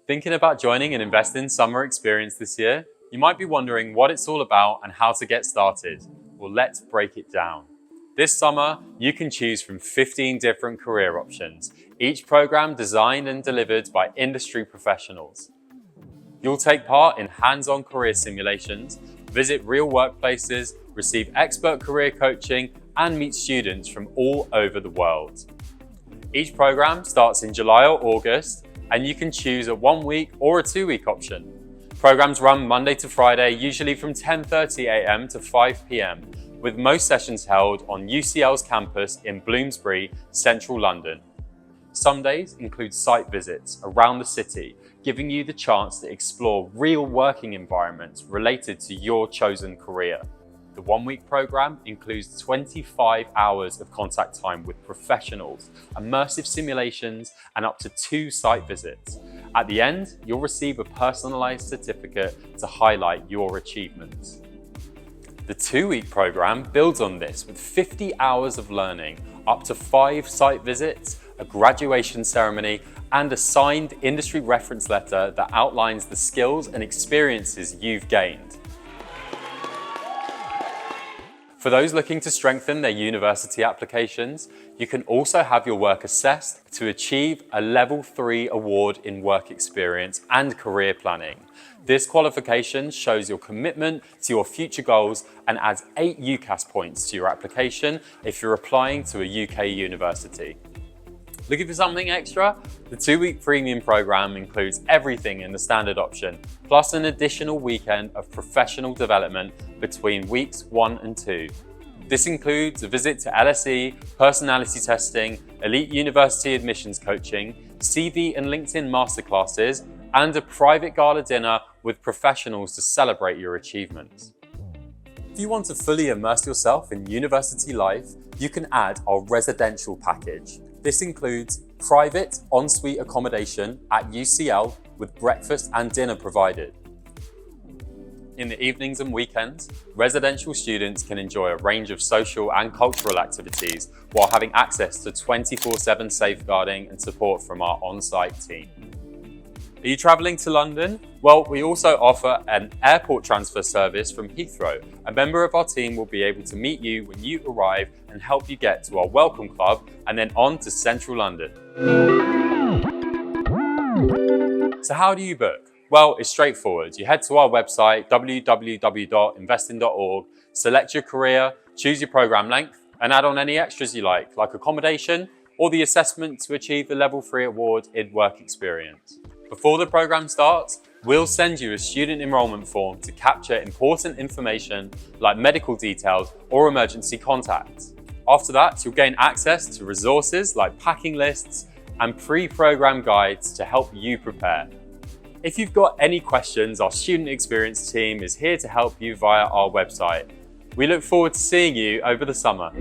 Thinking about joining an Investing Summer Experience this year? You might be wondering what it's all about and how to get started. Well, let's break it down. This summer, you can choose from 15 different career options, each program designed and delivered by industry professionals. You'll take part in hands-on career simulations, visit real workplaces, receive expert career coaching, and meet students from all over the world. Each program starts in July or August, and you can choose a 1-week or a 2-week option. Programs run Monday to Friday, usually from 10:30 a.m. to 5 p.m, with most sessions held on UCL's campus in Bloomsbury, central London. Some days include site visits around the city, giving you the chance to explore real working environments related to your chosen career. The 1-week program includes 25 hours of contact time with professionals, immersive simulations, and up to 2 site visits. At the end, you'll receive a personalized certificate to highlight your achievements. The 2-week program builds on this with 50 hours of learning, up to 5 site visits, a graduation ceremony, and a signed industry reference letter that outlines the skills and experiences you've gained. For those looking to strengthen their university applications, you can also have your work assessed to achieve a Level 3 award in work experience and career planning. This qualification shows your commitment to your future goals and adds 8 UCAS points to your application if you're applying to a UK university. Looking for something extra? The 2-week premium program includes everything in the standard option, plus an additional weekend of professional development between weeks 1 and 2. This includes a visit to LSE, personality testing, elite university admissions coaching, CV and LinkedIn masterclasses, and a private gala dinner with professionals to celebrate your achievements. If you want to fully immerse yourself in university life, you can add our residential package. This includes private en-suite accommodation at UCL with breakfast and dinner provided. In the evenings and weekends, residential students can enjoy a range of social and cultural activities while having access to 24/7 safeguarding and support from our on-site team. Are you travelling to London? Well, we also offer an airport transfer service from Heathrow. A member of our team will be able to meet you when you arrive and help you get to our Welcome Club and then on to central London. So how do you book? Well, it's straightforward. You head to our website, www.investing.org, select your career, choose your program length, and add on any extras you like accommodation or the assessment to achieve the Level 3 award in work experience. Before the program starts, we'll send you a student enrollment form to capture important information like medical details or emergency contacts. After that, you'll gain access to resources like packing lists and pre-programmed guides to help you prepare. If you've got any questions, our student experience team is here to help you via our website. We look forward to seeing you over the summer.